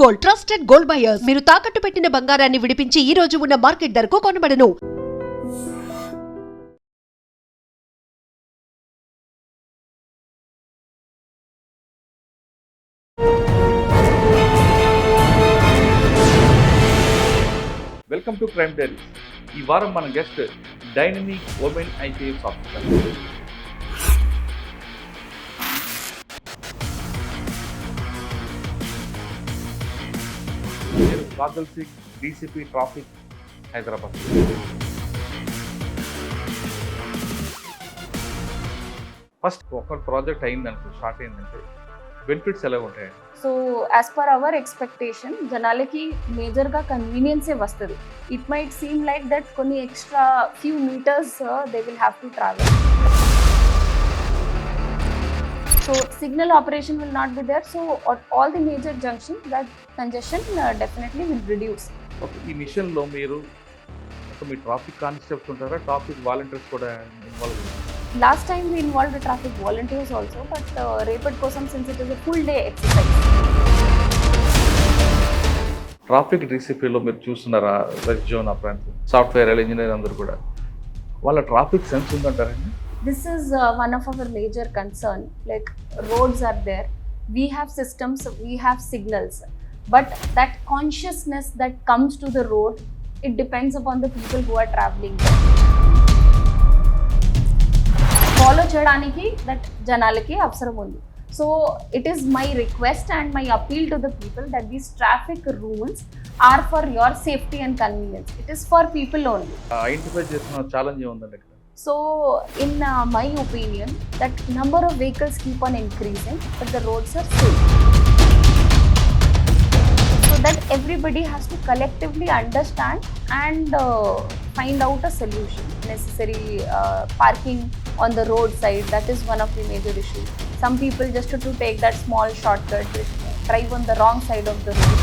Gold trusted gold buyers మీరు తాకట్టు పెట్టిన బంగారాన్ని విడిపించి ఈ రోజు ఉన్న మార్కెట్ ధరకు కొనబడను. Welcome to crime diaries. ఈ వారం మన guest dynamic women IPS officer. Kajal Singh, DCP traffic, Hyderabad. First ఒక ప్రాజెక్ట్ అయిందనుకో, స్టార్ట్ అయిందంటే బెనిఫిట్స్ ఎలా ఉంటాయండి? So as per our expectation జనాలకి మేజర్గా కన్వీనియన్సే వస్తుంది. It might seem like that కొన్ని extra few metres they will have to travel. So signal operation will not be there. So all the major junction that congestion definitely will reduce. Okay, ఈ మిషన్లో మీరు మీ traffic constables ఉంటారా, traffic volunteers కూడా involve ఉంటారు? Last time we involved the traffic volunteers also, but రేపటి కోసం since it is a full day exercise. Traffic డీసీపీలో మీరు చూస్తున్నారా, రెడ్ జోన్ ఆ ప్రాంతం సాఫ్ట్వేర్ ఇంజనీర్ అందరూ కూడా వాళ్ళ ట్రాఫిక్ సెన్స్ ఉందంటారండి? This is one of our major concern. Like roads are there, we have systems, we have signals, but that consciousness that comes to the road, it depends upon the people who are traveling there. Follow చేయడానికి that జనాలకి అవసరం ఉంది. So it is my request and my appeal to the people that these traffic rules are for your safety and convenience. It is for people only. Identify చేసిన challenge ఏముందండి ఇక్కడ? So in my opinion that number of vehicles keep on increasing but the roads are safe. So that everybody has to collectively understand and find out a solution. Necessary parking on the roadside, that is one of the major issues. Some people just to take that small shortcut, drive on the wrong side of the road.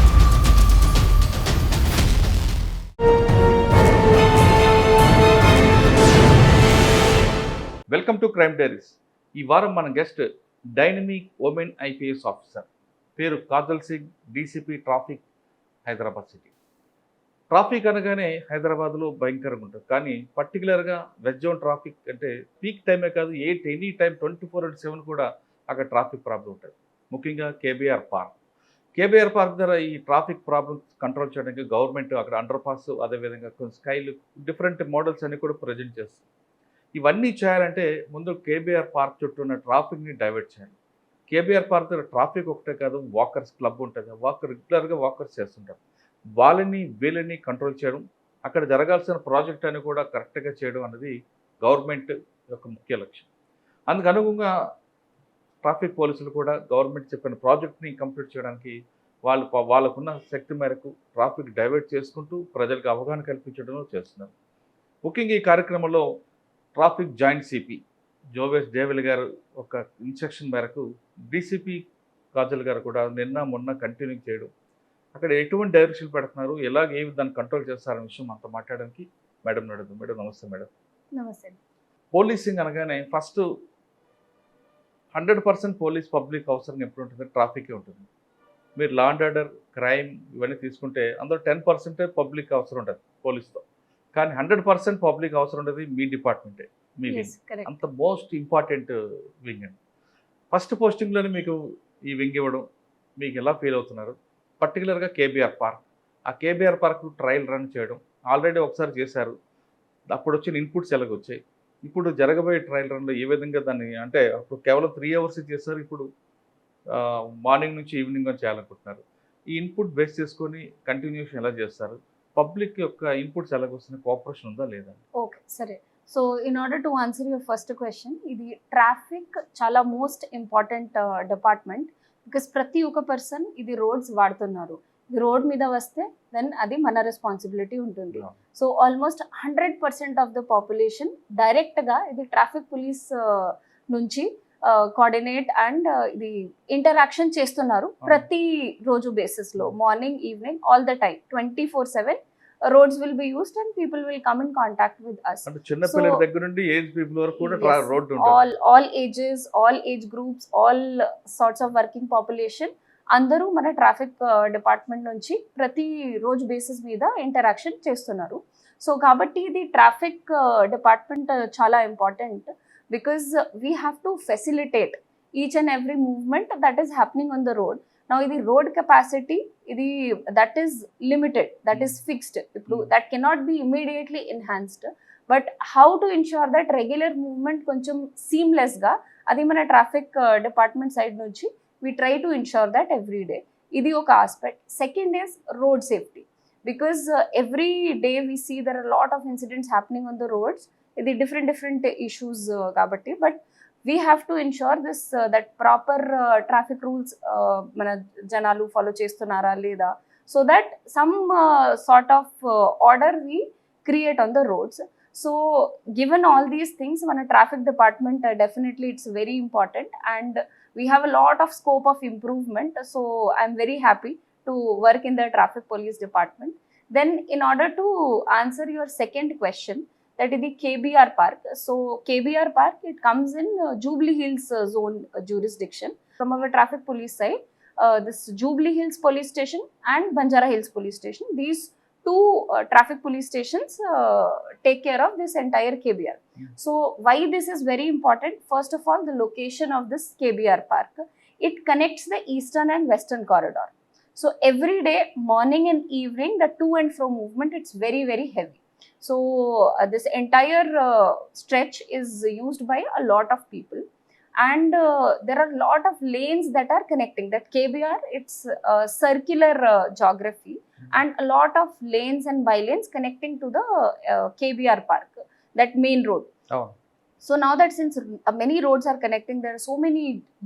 Welcome to crime diaries. ఈ వారం మన guest dynamic women IPS officer, పేరు Kajal Singh, DCP traffic, Hyderabad city. Traffic అనగానే హైదరాబాద్లో భయంకరంగా ఉంటుంది, కానీ పర్టికులర్గా రెడ్ జోన్ ట్రాఫిక్ అంటే పీక్ టైమే కాదు, ఎనీ టైం 24/7 కూడా అక్కడ ట్రాఫిక్ ప్రాబ్లం ఉంటుంది. ముఖ్యంగా కేబీఆర్ పార్క్ ద్వారా ఈ ట్రాఫిక్ ప్రాబ్లమ్స్ కంట్రోల్ చేయడానికి గవర్నమెంట్ అక్కడ అండర్ పాస్, అదేవిధంగా కొన్ని స్కైలు, డిఫరెంట్ మోడల్స్ అన్ని కూడా ప్రజెంట్ చేస్తుంది. ఇవన్నీ చేయాలంటే ముందు కేబీఆర్ పార్క్ చుట్టూ ఉన్న ట్రాఫిక్ని డైవర్ట్ చేయాలి. కేబీఆర్ పార్క్ దగ్గర ట్రాఫిక్ ఒకటే కాదు, వాకర్స్ క్లబ్ ఉంటుంది, రెగ్యులర్గా వాకర్స్ చేస్తుంటారు. వీళ్ళని కంట్రోల్ చేయడం, అక్కడ జరగాల్సిన ప్రాజెక్ట్ అని కూడా కరెక్ట్గా చేయడం అనేది గవర్నమెంట్ యొక్క ముఖ్య లక్ష్యం. అందుకు అనుగుణంగా ట్రాఫిక్ పోలీసులు కూడా గవర్నమెంట్ చెప్పిన ప్రాజెక్ట్ని కంప్లీట్ చేయడానికి వాళ్ళకున్న శక్తి మేరకు ట్రాఫిక్ డైవర్ట్ చేసుకుంటూ ప్రజలకు అవగాహన కల్పించడంలో చేస్తున్నారు. ముఖ్యంగా ఈ కార్యక్రమంలో ట్రాఫిక్ జాయింట్ సిపి జోవేస్ డేవిల్ గారు ఒక ఇన్స్ట్రక్షన్ మేరకు డీసీపీ కాజల్ గారు కూడా మొన్న కంటిన్యూ చేయడం, అక్కడ ఎటువంటి డైరెక్షన్ పెడుతున్నారు, ఏమి దాన్ని కంట్రోల్ చేస్తారనే విషయం అంతా మాట్లాడడానికి మేడం నడుద్దాం. మేడం నమస్తే. మేడం నమస్తే. పోలీసింగ్ అనగానే ఫస్ట్ 100% పోలీస్ పబ్లిక్ అవసరం ఎప్పుడు ఉంటుంది? ట్రాఫికే ఉంటుంది. మీరు లా అండ్ ఆర్డర్, క్రైమ్ ఇవన్నీ తీసుకుంటే అందులో 10% పబ్లిక్ అవసరం ఉంటుంది పోలీస్తో, కానీ 100% పబ్లిక్ అవసరం ఉండేది మీ డిపార్ట్మెంటే, మీ వింగ్. అంత మోస్ట్ ఇంపార్టెంట్ వింగ్ అండి. ఫస్ట్ పోస్టింగ్లోనే మీకు ఈ వింగ్ ఇవ్వడం మీకు ఎలా ఫీల్ అవుతున్నారు? పర్టికులర్గా కేబీఆర్ పార్క్, ఆ కేబీఆర్ పార్క్ ట్రయల్ రన్ చేయడం ఆల్రెడీ ఒకసారి చేశారు, అప్పుడు వచ్చిన ఇన్పుట్స్ ఎలాగొచ్చాయి, ఇప్పుడు జరగబోయే ట్రయల్ రన్లో ఏ విధంగా దాన్ని, అంటే అప్పుడు కేవలం 3 hours చేశారు, ఇప్పుడు మార్నింగ్ నుంచి ఈవినింగ్ అని చేయాలనుకుంటున్నారు. ఈ ఇన్పుట్ బేస్ చేసుకొని కంటిన్యూషన్ ఎలా చేస్తారు? పబ్లిక్ యొక్క ఇన్పుట్స్ ఎలాగొస్తున్నాయి? కోఆపరేషన్ ఉందా లేదా? ఓకే, సరే. So in order to answer your first question, ఇది ట్రాఫిక్ చాలా మోస్ట్ ఇంపార్టెంట్ డిపార్ట్మెంట్. బికాస్ ప్రతి ఒక్క పర్సన్ ఇది రోడ్స్ వాడుతున్నారు. ఇది రోడ్ మీద వస్తే దెన్ అది మన రెస్పాన్సిబిలిటీ ఉంటుంది. So almost 100% of the population డైరెక్ట్గా ఇది ట్రాఫిక్ పోలీస్ నుంచి కోఆర్డినేట్ అండ్ ఇది ఇంటరాక్షన్ చేస్తున్నారు ప్రతి రోజు బేసిస్లో, morning evening all the time 24/7 roads will be used and people will come in contact with us. అంటే చిన్న పిల్లల దగ్గర నుండి ఏజ్ పీపుల్ వరకు కూడా రోడ్ ఉంటుంది. all ages, all age groups, all sorts of working population అందరూ మన ట్రాఫిక్ డిపార్ట్మెంట్ నుంచి ప్రతి రోజు బేసిస్ మీద ఇంటరాక్షన్ చేస్తున్నారు. సో కాబట్టి ఇది ట్రాఫిక్ డిపార్ట్మెంట్ చాలా important, because we have to facilitate each and every movement that is happening on the road. నా ఇది రోడ్ కెపాసిటీ ఇది that is limited, that is fixed. ఇప్పుడు that cannot be immediately enhanced, but how to ensure that regular movement కొంచెం సీమ్లెస్గా, అది మన traffic department side నుంచి we try to ensure that every day. Idi oka aspect. Second is road safety, because every day we see there are a lot of incidents happening on the roads. Idi different issues kabatti, but we have to ensure this that proper traffic rules mana janalu follow chestunnara leda, so that some sort of order we create on the roads. So given all these things, mana traffic department definitely it's very important, and we have a lot of scope of improvement. So I'm very happy to work in the traffic police department. Then in order to answer your second question, that is the KBR Park. So KBR Park, it comes in Jubilee Hills zone jurisdiction. From our traffic police side, this Jubilee Hills police station and Banjara Hills police station, these two traffic police stations take care of this entire KBR. So why this is very important? First of all, the location of this KBR Park, it connects the eastern and western corridor. So every day, morning and evening, the to and fro movement, it's very heavy. So this entire stretch is used by a lot of people, and there are a lot of lanes that are connecting that KBR. It's circular geography, and a lot of lanes and bylanes connecting to the KBR Park, that main road. Oh. So now that since many roads are connecting, there are so many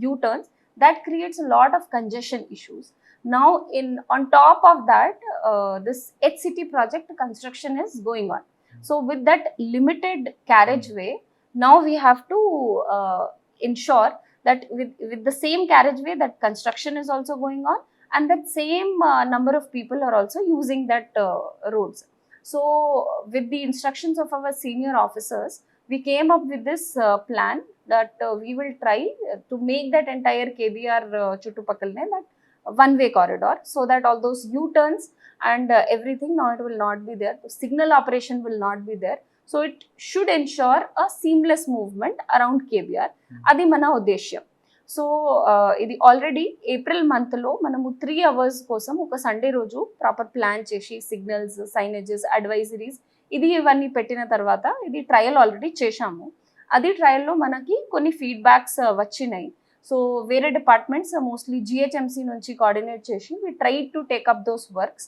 U-turns, that creates a lot of congestion issues. Now on top of that, this HCT project construction is going on. So with that limited carriageway, now we have to ensure that with the same carriageway, that construction is also going on, and that same number of people are also using that roads. So with the instructions of our senior officers, we came up with this plan that we will try to make that entire KBR Chuttupakalne that one-way corridor, so that all those U-turns and everything, now it will not be there. The signal operation will not be there. So it should ensure a seamless movement around KBR. Adi mana uddeshyam. So ఇది already April మంత్లో మనము 3 hours కోసం ఒక Sunday రోజు proper plan చేసి signals, signages, advisories ఇవన్నీ పెట్టిన తర్వాత ఇది ట్రయల్ ఆల్రెడీ చేశాము. అది ట్రయల్లో మనకి కొన్ని ఫీడ్బ్యాక్స్ వచ్చినాయి. సో వేరే డిపార్ట్మెంట్స్ మోస్ట్లీ GHMC నుంచి కోఆర్డినేట్ చేసి we tried to take up those works,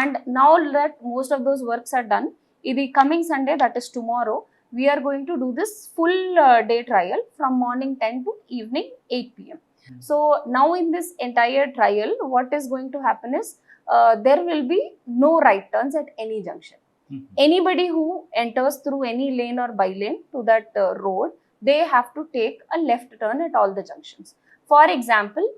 and now that most of those works are done, ఇది coming Sunday, that is tomorrow, we are going to do this full day trial from morning 10 to evening 8 p.m. So now in this entire trial, what is going to happen is there will be no right turns at any junction. Anybody who enters through any lane or bylane to that road, they have to take a left turn at all the junctions. For example,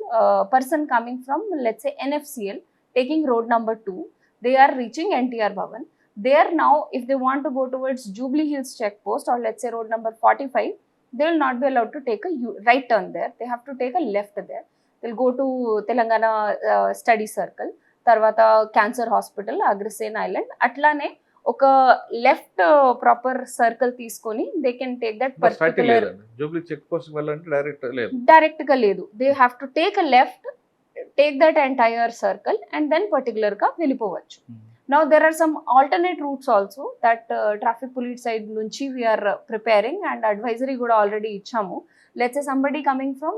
person coming from, let's say, NFCL, taking road number 2, they are reaching NTR Bhavan. There now, if they want to go towards Jubilee Hills checkpost, or let's say road number 45, they will not be allowed to take a right turn there. They have to take a left there. They'll go to Telangana Study Circle, Tarvata Cancer Hospital, Agrasen Island. Atlane, oka left proper circle తీసుకొని they can take that particular. Jubilee checkpost వెళ్ళాలంటే direct గా లేదు. They have to take a left, take that entire circle, and then particular గా వెళ్ళిపోవచ్చు. Now there are some alternate routes also that traffic police side nunchi we are preparing, and advisory kuda already ichamu. Let's say somebody coming from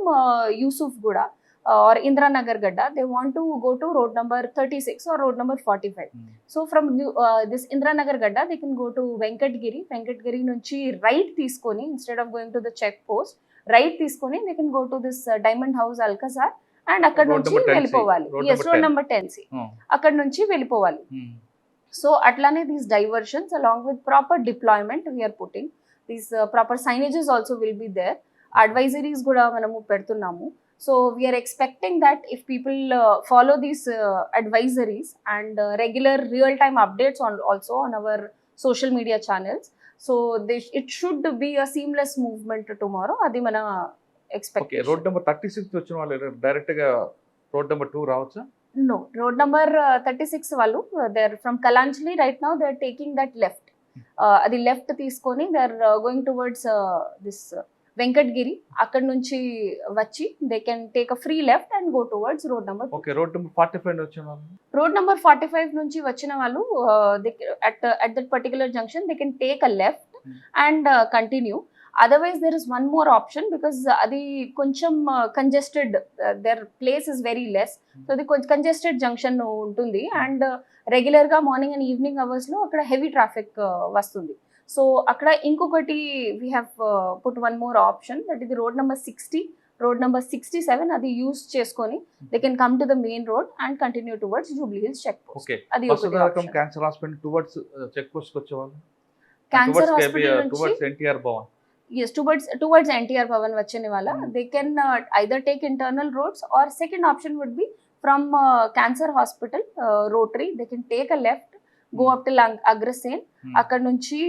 Yusuf Guda or Indranagar Gadda, they want to go to road number 36 or road number 45. So from this Indranagar Gadda, they can go to Venkatgiri nunchi right తీసుకొని, instead of going to the check post, right తీసుకొని they can go to this Diamond House Alcazar, and అక్కడ నుంచి వెళ్ళిపోవాలి. Yes, road number 10C, అక్కడ నుంచి వెళ్ళిపోవాలి. So అట్లానే these diversions along with proper deployment we're putting, these proper signages also will be there, advisories కూడా మనము పెడుతున్నాము. So we're expecting that if people follow these advisories and regular real time updates also on our social media channels, so it should be a seamless movement tomorrow. అది మన expect. Road number 36 వచ్చిన వాళ్ళు direct గా road number 2 రావచ్చా? No, road number 36 వాళ్ళు they're from Kalanjali right now, they're taking that left. అది left తీసుకొని they're going towards this Venkatgiri. అక్కడ నుంచి వచ్చి they can take a free left and go towards road number 2. Okay. Road number 45 వచ్చిన వాళ్ళు road number 45 నుంచి వచ్చిన వాళ్ళు at that particular junction they can take a left and continue. Otherwise there is one more option because అది కొంచెం congested, their place is very less, so అది కొంచెం congested junction ఉంటుంది అండ్ రెగ్యులర్గా మార్నింగ్ అండ్ ఈవినింగ్ అవర్స్లో అక్కడ heavy traffic వస్తుంది. So అక్కడ ఇంకొకటి we have put one more option, that ఇది రోడ్ నెంబర్ 60, రోడ్ నెంబర్ 67 అది యూస్ చేసుకొని they can come to the main road and continue towards Jubilee Hills check post. Okay. అది వసుధారకం cancer hospital towards check post వచ్చేవాళ్ళు, cancer hospital towards NTR Bhavan. Yes, towards NTR Bhavan vachane wala, they can either take internal roads or second option would be from Cancer Hospital, Rotary, they can take a left, go up till Agrasen, akkad nunchi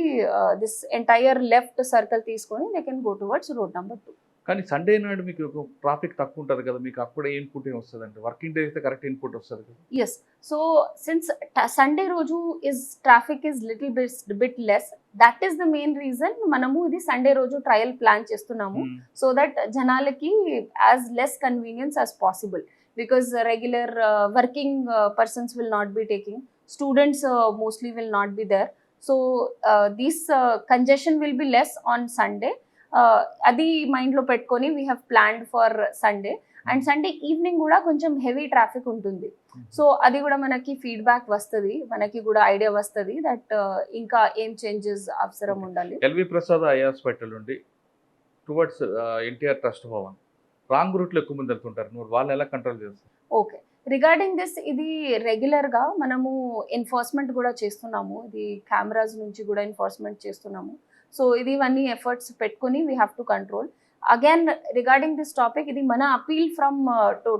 this entire left circle తీసుకొని they can go towards road number 2. కానీ Sunday నాడు మీకు traffic తక్కువ ఉంటుంది కదా, మీకు అప్పుడే input వస్తుంది అంటే వర్కింగ్ డే అయితే కరెక్ట్ ఇన్పుట్ వస్తుంది కదా. Yes, so since Sunday రోజు is traffic is little bit less, that is the main reason మనము ఇది సండే రోజు ట్రయల్ ప్లాన్ చేస్తున్నాము, so that జనాలకి as less convenience as possible, because regular working persons will not be taking, students mostly will not be there, so this congestion will be less on Sunday. అది మైండ్లో పెట్టుకొని we have planned for Sunday. And Sunday evening కూడా కొంచెం heavy traffic ఉంటుంది, so అది కూడా మనకి feedback వస్తుంది, మనకి కూడా ఐడియా వస్తుంది దట్ ఇంకా ఏం చేంజెస్ అవసరం ఉండాలి. ఎల్వి ప్రసాద్ ఐ హాస్పిటల్ నుండి towards NTR trust Bhavan wrong రూట్లో ఎక్కువ మంది వెళ్తుంటారు, వాళ్ళని ఎలా కంట్రోల్ చేస్తారు? ఓకే, రిగార్డింగ్ దిస్ ఇది రెగ్యులర్గా మనము ఎన్ఫోర్స్మెంట్ కూడా చేస్తున్నాము, ఇది కెమెరాస్ నుంచి కూడా ఎన్ఫోర్స్మెంట్ చేస్తున్నాము. సో ఇది ఇవన్నీ ఎఫర్ట్స్ పెట్టుకొని we have to control. Again regarding this topic, ఇది మన appeal from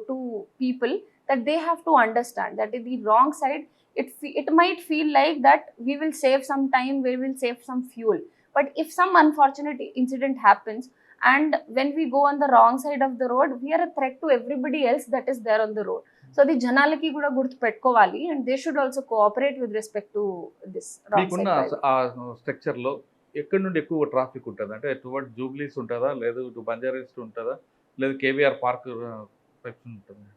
to people that they have to understand that ఇది wrong side. It might feel like that we will save some time, we will save some fuel, but if some unfortunate incident happens and when we go on the wrong side of the road, we are a threat to everybody else that is there on the road. So అది జనాలకి కూడా గుర్తు పెట్టుకోవాలి and they should also cooperate with respect to this wrong side మీకున్న driving. ఆ స్ట్రక్చర్లో ఎక్కడి నుండి ఎక్కువ ట్రాఫిక్ ఉంటుంది అంటే టువర్డ్ జూబ్లీస్ ఉంటుందా, లేదు ఇటు బంజారాస్ ఉంటుందా, లేదు కేవీఆర్ పార్క్ ఉంటుంది?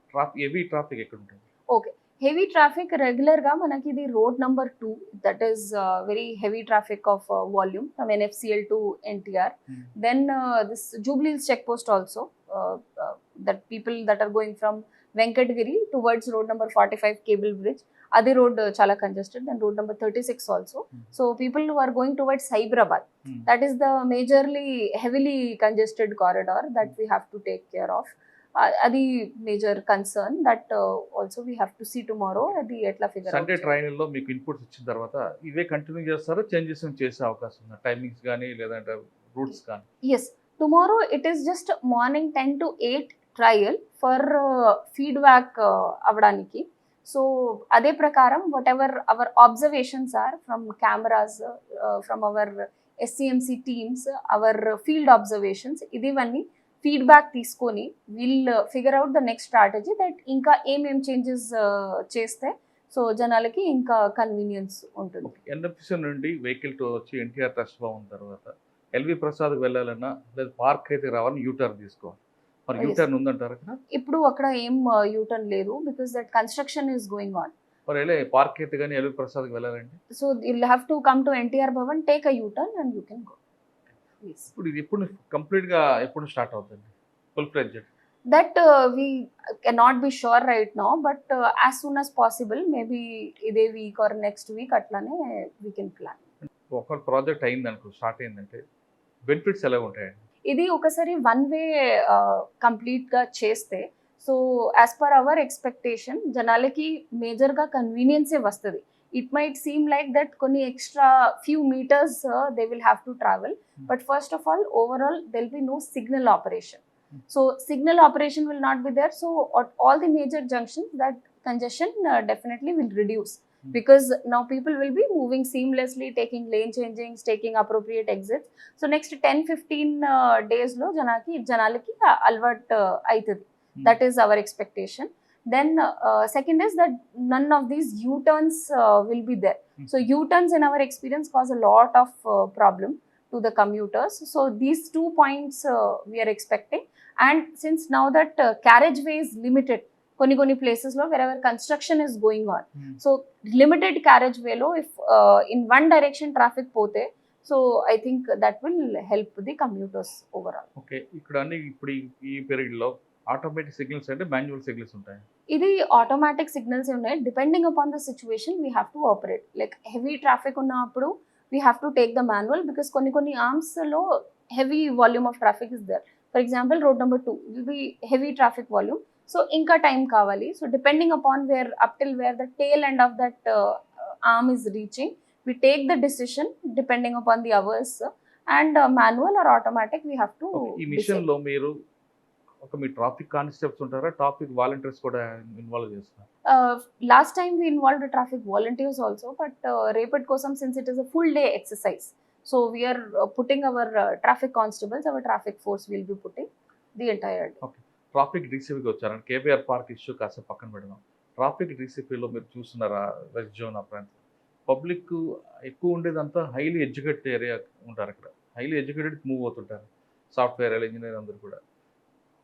హెవీ ట్రాఫిక్ ఎక్కడ ఉంటుంది? ఓకే, హెవీ ట్రాఫిక్ రెగ్యులర్గా మనకి ఇది road number 2, that is very heavy Tropic of volume from NFCL to NTR. Then this Jubilee Hills check post also, that people that are going from Venkatgiri towards road number 45 Cable Bridge, adi road chala congested. Then road number 36 also. So people who are going towards Hyderabad, that is the majorly heavily congested corridor that we have to take care of. Adi major concern that also we have to see tomorrow adi etla figure out. Sunday ట్రైన్లో మీకు inputs ఇచ్చిన తర్వాత ఇవే continue చేస్తారా, changes చేసే అవకాశం ఉందా? Timings కానీ లేదంటే రూట్స్ కానీ? Yes, tomorrow it is just morning 10 to 8 trial for feedback avdaniki. So అదే ప్రకారం whatever our observations are from cameras, from our SCMC teams, our field observations, ఇదివన్నీ ఫీడ్బ్యాక్ తీసుకొని will figure out the next strategy that ఇంకా ఏమేం changes చేస్తే so జనాలకి ఇంకా convenience ఉంటుంది. ఎన్ఎఫ్సి నుండి వెహికల్ వచ్చి ఎన్టీఆర్ ట్రస్ట్ భవన్ తర్వాత ఎల్వి ప్రసాద్కి వెళ్ళాలన్నా లేదా పార్క్ అయితే రావాలని యూటర్న్ తీసుకోవాలి, మరి యూటర్న్ ఉందంటారు కదా? ఇప్పుడు అక్కడ ఏం యూటర్న్ లేదు because that construction is going on. మరి వెళ్ళే పార్క్ అయితే కానీ ఎల్వి ప్రసాద్కి వెళ్ళాలంటే so you'll have to come to NTR Bhavan, take a U-turn and you can go. Yes. ఇప్పుడు ఇది ఎప్పుడు కంప్లీట్గా ఎప్పుడు స్టార్ట్ అవుతుంది full fledged? That we cannot be sure right now, but as soon as possible, maybe ఇదే week or next week అట్లానే we can plan. ఒక project అయింది అనుకో, స్టార్ట్ అయిందంటే బెనిఫిట్స్ ఎలా ఉంటాయండి? ఇది ఒకసారి వన్ వే కంప్లీట్గా చేస్తే so as per our expectation జనాలకి మేజర్గా కన్వీనియన్సే వస్తుంది. It might seem like that కొన్ని extra few metres they will have to travel, but first of all overall there'll be no signal operation. So signal operation will not be there, so at all the major junctions that congestion definitely will reduce, because now people will be moving seamlessly, taking lane changings, taking appropriate exits. So next 10-15 days lo janalaki alvat aitadi. That is our expectation. Then second is that none of these U-turns will be there. So U-turns in our experience cause a lot of problem to the commuters. So these 2 points we are expecting. And since now that carriageway is limited, koni places lo wherever construction is going on, so limited carriageway lo if in one direction traffic pote, so I think that will help the commuters overall. Okay, ఇక్కడ అన్ని ఇప్పుడు ఈ పీరియడ్లో automatic signals అంటే manual signals ఉంటాయి. ఇది automatic signals ఉన్నాయి. Depending upon the situation we have to operate. Like heavy traffic ఉన్నప్పుడు we have to take the manual, because కొన్ని ఆర్మ్స్లో heavy volume of traffic is there. For example road number 2 will be heavy traffic volume, so ఇంకా time కావాలి. So depending upon where up till where the tale end of that arm is reaching, we take the decision depending upon the hours, and manual or automatic we have to ఈ మిషన్లో మీరు ఒక మీ traffic constables ఉంటారా, traffic volunteers కూడా involve చేస్తారు? Last time we involved the traffic volunteers also, but రేపటి కోసం since it is a full day exercise, so we are putting our traffic constables, our traffic force will be putting the entire day. Okay, traffic డీసీపీకి వచ్చారండి. KBR park issue కాసేపు పక్కన పెడదాం. Traffic డీసీపీలో మీరు చూస్తున్నారా వెస్ట్ జోన్ ఆ ప్రాంతం పబ్లిక్ ఎక్కువ ఉండేదంతా హైలీ ఎడ్యుకేటెడ్ ఏరియా ఉంటారు. అక్కడ హైలీ ఎడ్యుకేటెడ్ మూవ్ అవుతుంటారు, సాఫ్ట్వేర్ ఇంజనీర్ అందరూ కూడా.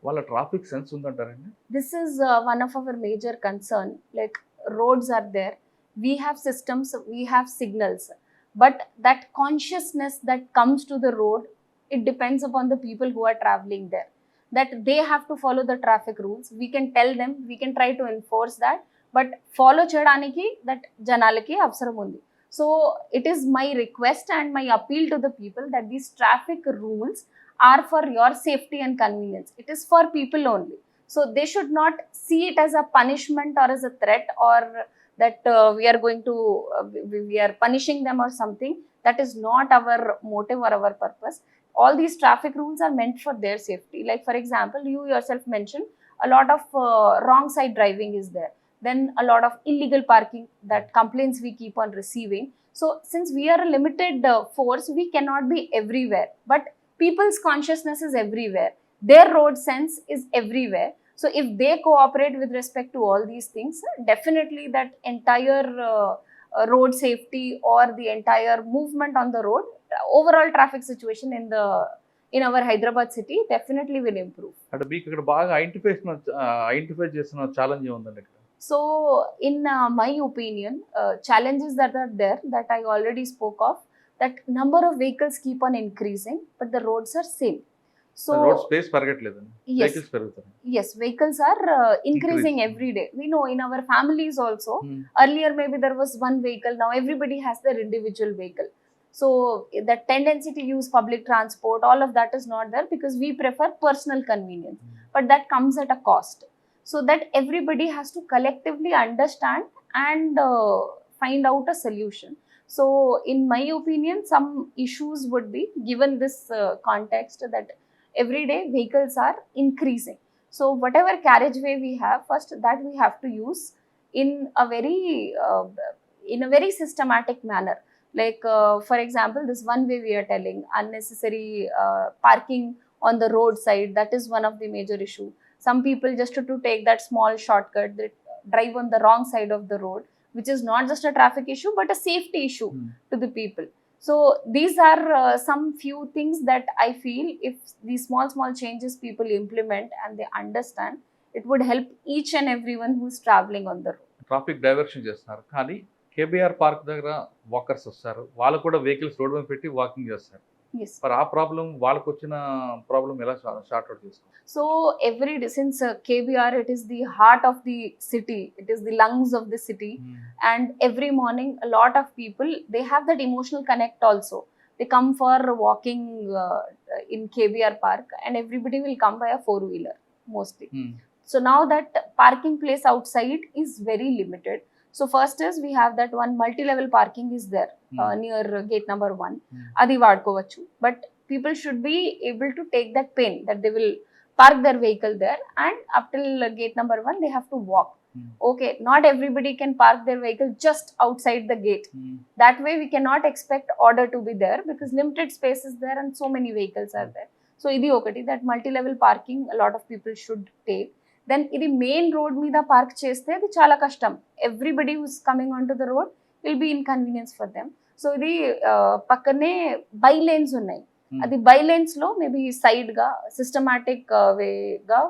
వాళ్ళ ట్రాఫిక్ సెన్స్ ఉందంటారండి? This is one of our major concern. Like roads are there, we have systems, we have signals, but that consciousness that comes to the road, it depends upon the people who are traveling there, that they have to follow the traffic rules. We can tell them, we can try to enforce that, but follow cheyadaniki that janalaki avsaram undi. So it is my request and my appeal to the people that these traffic rules are for your safety and convenience. It is for people only. So they should not see it as a punishment or as a threat, or that we are going to we are punishing them or something. That is not our motive or our purpose. All these traffic rules are meant for their safety. Like for example, you yourself mentioned a lot of wrong side driving is there. Then a lot of illegal parking, that complaints we keep on receiving. So since we are a limited force, we cannot be everywhere, but people's consciousness is everywhere, their road sense is everywhere. So if they cooperate with respect to all these things, definitely that entire road safety or the entire movement on the road, overall traffic situation in our Hyderabad city definitely will improve. అంటే మీకు ఇక్కడ బాగా identify చేసిన challenge ఏముందండి ఇక్కడ? So in my opinion, challenges that are there that I already spoke of, that number of vehicles keep on increasing, but the roads are same. So road space పెరగట్లేదండి, yes, vehicles పెరుగుతున్నాయి. yes, vehicles are increasing every day. We know in our families also, earlier maybe there was one vehicle, now everybody has their individual vehicle. So the tendency to use public transport, all of that is not there, because we prefer personal convenience, but that comes at a cost. So that everybody has to collectively understand and find out a solution. So in my opinion, some issues would be given this context that every day vehicles are increasing. So whatever carriageway we have, first that we have to use in a very systematic manner. Like for example, this one way we are telling, unnecessary parking on the roadside, that is one of the major issue. Some people just to take that small shortcut, they drive on the wrong side of the road, which is not just a traffic issue but a safety issue to the people. So these are some few things that I feel if these small changes people implement and they understand, it would help each and everyone who is traveling on the road. Traffic diversion చేస్తున్నారు, కానీ KBR park దగ్గర walkers వస్తారు, వాళ్ళు కూడా vehicles road మీద పెట్టి walking చేస్తారు. Yes. మరి ఆ ప్రాబ్లం వాళ్ళకు వచ్చిన ప్రాబ్లం ఎలా షార్ట్ అవుట్ చేసుకోవాలి? So every day, since KBR, it is the heart of the city, it is the lungs of the city, and every morning a lot of people, they have that emotional connect also. They come for walking in KBR park, and everybody will come by a four-wheeler mostly. So now that parking place outside is very limited. So first is we have that one multi-level parking is there near gate number 1. Adi vadukovachu, but people should be able to take that pain that they will park their vehicle there, and up till gate number 1 they have to walk. Okay, not everybody can park their vehicle just outside the gate. That way we cannot expect order to be there, because limited space is there and so many vehicles are there. So idi okati, that multi-level parking a lot of people should take. Then ఇది main road మీద park చేస్తే అది చాలా కష్టం. Everybody who's coming on to the road will be inconvenience for them. So ఇది పక్కనే bylanes ఉన్నాయి. అది బై లేన్స్ లో మేబీ సైడ్ గా సిస్టమాటిక్ వేగా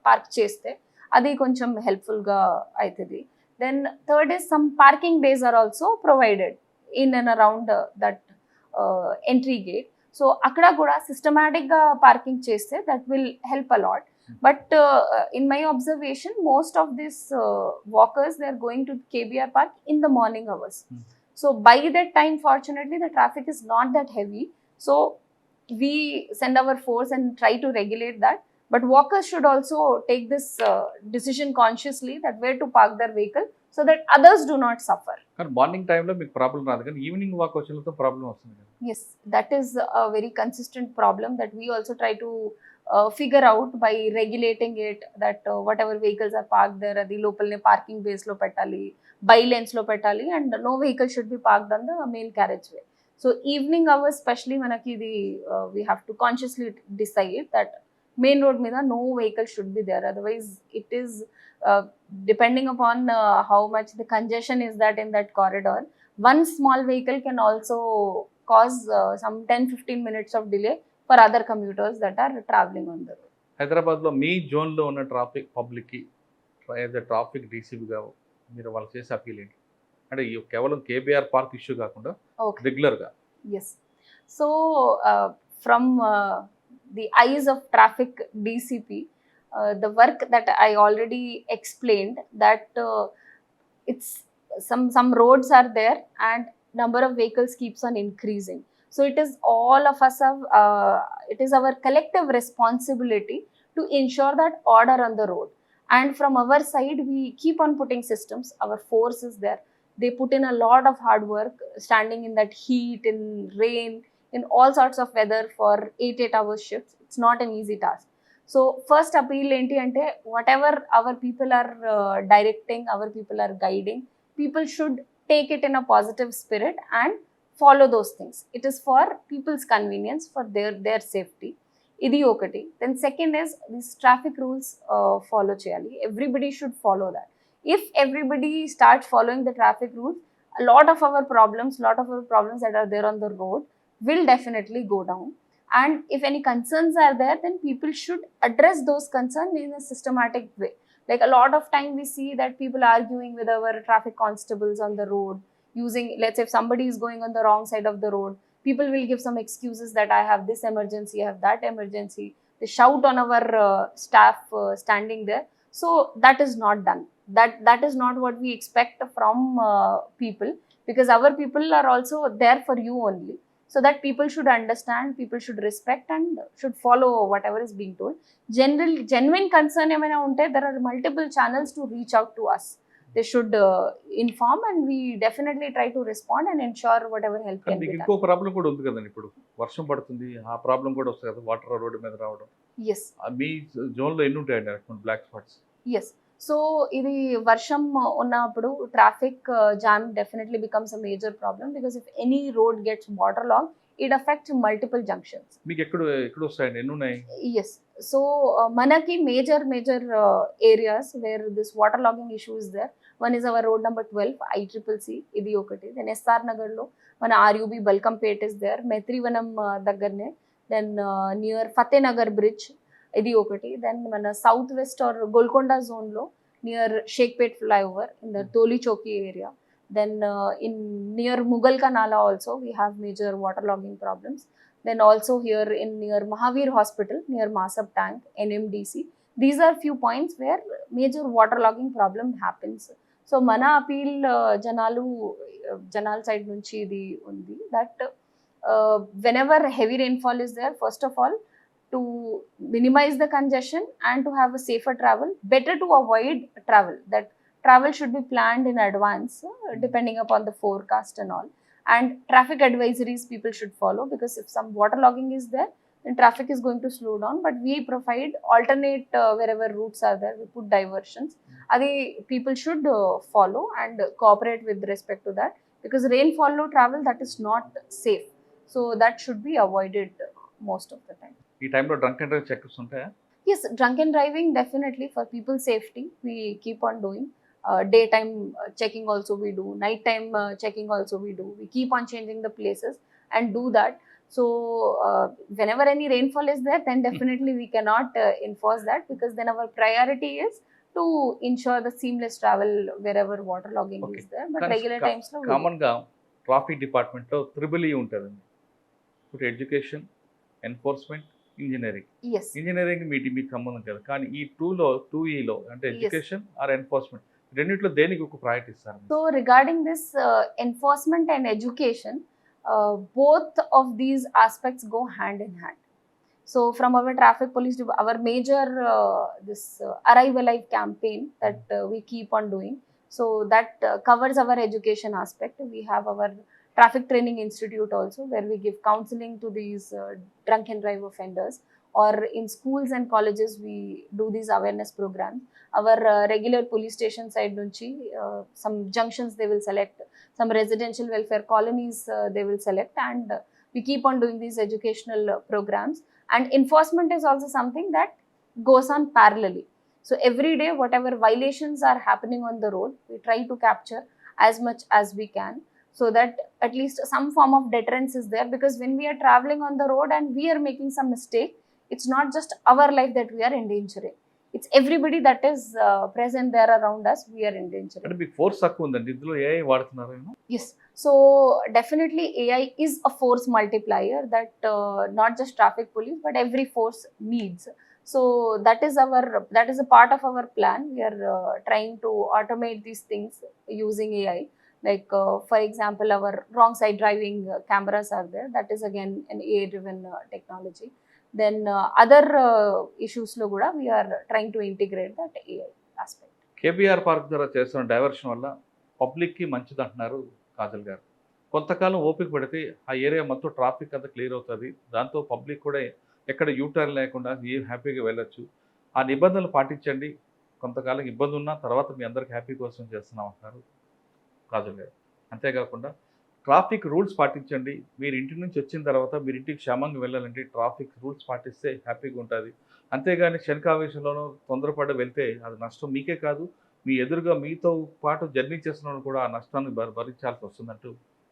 పార్క్ చేస్తే అది కొంచెం హెల్ప్ఫుల్ గా అవుతుంది. Then third is some parking bays are also provided in and around that entry gate. So అక్కడ కూడా సిస్టమాటిక్ గా పార్కింగ్ చేస్తే that will help a lot. But in my observation, most of these walkers, they are going to KBR Park in the morning hours. So by that time, fortunately, the traffic is not that heavy. So we send our force and try to regulate that. But walkers should also take this decision consciously that where to park their vehicle so that others do not suffer. కానీ morning టైంలో మీకు problem రాదు, కానీ evening walk వచ్చేతో problem వస్తుంది కదా. Yes, that is a very consistent problem that we also try to figure out by regulating it, that whatever vehicles are parked there, adi lopalne parking base lo pettali, by lanes lo pettali, and no vehicle should be parked on the main carriageway. So evening hours especially manaki the we have to consciously decide that main road mida no vehicle should be there, otherwise it is depending upon how much the congestion is that in that corridor, one small vehicle can also cause some 10-15 minutes of delay for other commuters that are traveling on the road. హైదరాబాద్లో మీ జోన్లో ఉన్న traffic పబ్లిక్కి as a traffic డీసీపీగా మీరు వాళ్ళు చేసే appeal ఏంటి? అంటే కేవలం కేబీఆర్ పార్క్ ఇష్యూ కాకుండా రెగ్యులర్గా. Yes. So from the eyes of traffic DCP, the work that I already explained, that it's some roads are there and number of vehicles keeps on increasing. So it is all of us have, it is our collective responsibility to ensure that order on the road. And from our side, we keep on putting systems. Our force is there. They put in a lot of hard work, standing in that heat, in rain, in all sorts of weather for 8-hour shifts. It's not an easy task. So first appeal enti ante, whatever our people are directing, our people are guiding, people should take it in a positive spirit and follow those things. It is for people's convenience, for their safety. Idi okati. Then second is these traffic rules follow cheyali. Everybody should follow that. If everybody starts following the traffic rules, a lot of our problems that are there on the road will definitely go down. And if any concerns are there, then people should address those concerns in a systematic way. Like a lot of time we see that people arguing with our traffic constables on the road, using, let's say if somebody is going on the wrong side of the road, people will give some excuses that I have this emergency, I have that emergency. They shout on our staff standing there. So that is not done. That is not what we expect from people, because our people are also there for you only. So that people should understand, people should respect and should follow whatever is being told. Genuine concern emaina unte, there are multiple channels to reach out to us. They should inform and we definitely try to respond and ensure whatever help can be done. ఇంకో problem కూడా ఉంది కదండి, ఇప్పుడు వర్షం పడుతుంది, ఆ problem కూడా వస్తుంది కదా, వాటర్ రోడ్డు మీద రావడం. Yes. మీ జోన్లో ఎన్ని ఉంటాయండి బ్లాక్ స్పాట్స్? Yes. So ఇది వర్షం ఉన్నప్పుడు traffic jam definitely becomes a major problem, because if any road gets waterlogged, it affects multiple junctions. మీకు ఎక్కడ వస్తాయండి, ఎన్ని ఉన్నాయి? Yes. So manaki major areas where this waterlogging issue is there. One is our road number 12 ICCC, ఇది ఒకటి. Then SR Nagar lo మన RUB Balkampet is there. Maitrivanam దగ్గరనే. Then near Fateh Nagar bridge, ఇది ఒకటి. Then మన south west or Golconda zone లో near Sheikhpet flyover in the Toli Chowki area. Then in near Mughal Kanala also we have major waterlogging problems. Then also here in near Mahavir Hospital, near Masab Tank, NMDC. These are few points where major waterlogging problem happens. So mana appeal janal side nunchi idi undi, that whenever heavy rainfall is there, first of all, to minimize the congestion and to have a safer travel, better to avoid travel. That travel should be planned in advance, depending upon the forecast and all. And traffic advisories people should follow, because if some waterlogging is there, then traffic is going to slow down. But we provide alternate wherever routes are there, we put diversions. Adi people should follow and cooperate with respect to that, because rainfall low travel, that is not safe. So that should be avoided most of the time. ఈ టైంలో drunk and drive checks ఉంటాయా? Yes, drunken driving definitely for people's safety. We keep on doing. Daytime checking also we do. Nighttime checking also we do. We keep on changing the places and do that. So whenever any rainfall is there, then definitely we cannot enforce that, because then our priority is to ensure the seamless travel wherever waterlogging Okay. is there. But కానీ regular times lo we do. కామన్గా traffic డిపార్ట్మెంట్లో triple E ఉంటుందండి. ఇప్పుడు education, enforcement, engineering. Yes. Engineering మీకు సంబంధం కదా, కానీ ఈ 2Eలో అంటే ఎడ్యుకేషన్ ఆర్ ఎన్ఫోర్స్మెంట్ రెండిట్లో దేనికి ఒక ప్రయారిటీ ఇస్తారు? So regarding this enforcement and education, both of these aspects go hand in hand. So from our traffic police, our major this Arrive Alive campaign that we keep on doing. So that covers our education aspect. We have our traffic training institute also, where we give counseling to these drunk and drive offenders. Or in schools and colleges, we do these awareness programs. Our regular police station side nunchi, some junctions they will select, some residential welfare colonies they will select, and we keep on doing these educational programs. And enforcement is also something that goes on parallelly. So every day, whatever violations are happening on the road, we try to capture as much as we can, so that at least some form of deterrence is there. Because when we are traveling on the road and we are making some mistake, it's not just our life that we are endangering. It's everybody that is present there around us, we are endangering. అంటే మీకు force తక్కువ ఉందండి, ఇందులో ఏ వాడుతున్నారు? Yes. So definitely AI is a force multiplier that not just traffic police but every force needs. So that is a part of our plan. We are trying to automate these things using AI. Like for example, our wrong side driving cameras are there. That is again an AI driven technology. Then other issues lo kuda we are trying to integrate that AI aspect. KBR park ద్వారా చేస్తున్న diversion వల్ల పబ్లిక్కి మంచిది అంటున్నారు కాజల్ గారు. కొంతకాలం ఓపిక పడితే ఆ ఏరియా మొత్తం ట్రాఫిక్ అంతా క్లియర్ అవుతుంది, దాంతో పబ్లిక్ కూడా ఎక్కడ యూటర్న్ లేకుండా హ్యాపీగా వెళ్ళొచ్చు. ఆ నిబంధనలు పాటించండి, కొంతకాలం ఇబ్బంది ఉన్నా తర్వాత మీ అందరికి హ్యాపీ కోసం చేస్తున్నాం అంటారు కాజల్ గారు. అంతేకాకుండా ట్రాఫిక్ రూల్స్ పాటించండి, మీరు ఇంటి నుంచి వచ్చిన తర్వాత మీరు ఇంటికి క్షేమంగా వెళ్ళాలంటే ట్రాఫిక్ రూల్స్ పాటిస్తే హ్యాపీగా ఉంటుంది. అంతేగాని క్షణికావేశంలోనూ తొందరపడి వెళ్తే అది నష్టం మీకే కాదు, మీ ఎదురుగా మీతో పాటు జర్నీ చేస్తున్న కూడా ఆ నష్టాన్ని భరించాల్సి వస్తుందంటూ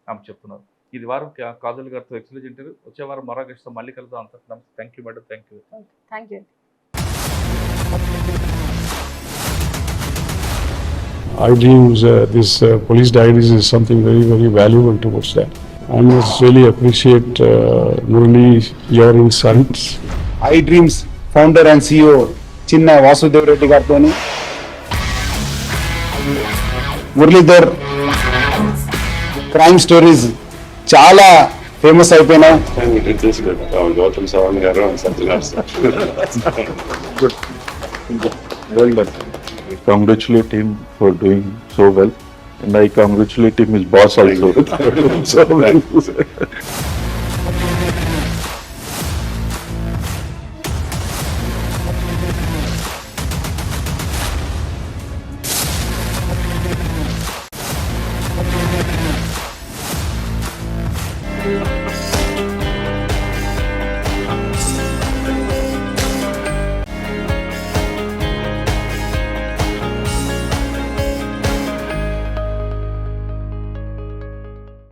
ఆమె చెప్తున్నారు. ఇది వారం కాజల్ గారితో ఎక్సలెంట్ ఇంటర్వ్యూ. వచ్చే వారం మరో గెస్ట్తో మళ్ళీ కలుద్దాం. అంత thank you madam. Thank you. Thank you. iDreams, this police diaries is something very, very valuable towards that. I must really appreciate Murali, your insights. iDreams founder and CEO చిన్న వాసుదేవ్ రెడ్డి గారితో Muralidhar crime stories చాలా famous అయిపోయినాయి. Gautam Savan garu and something else. Well done. I congratulate him for doing so well, and I congratulate him his boss also. So well.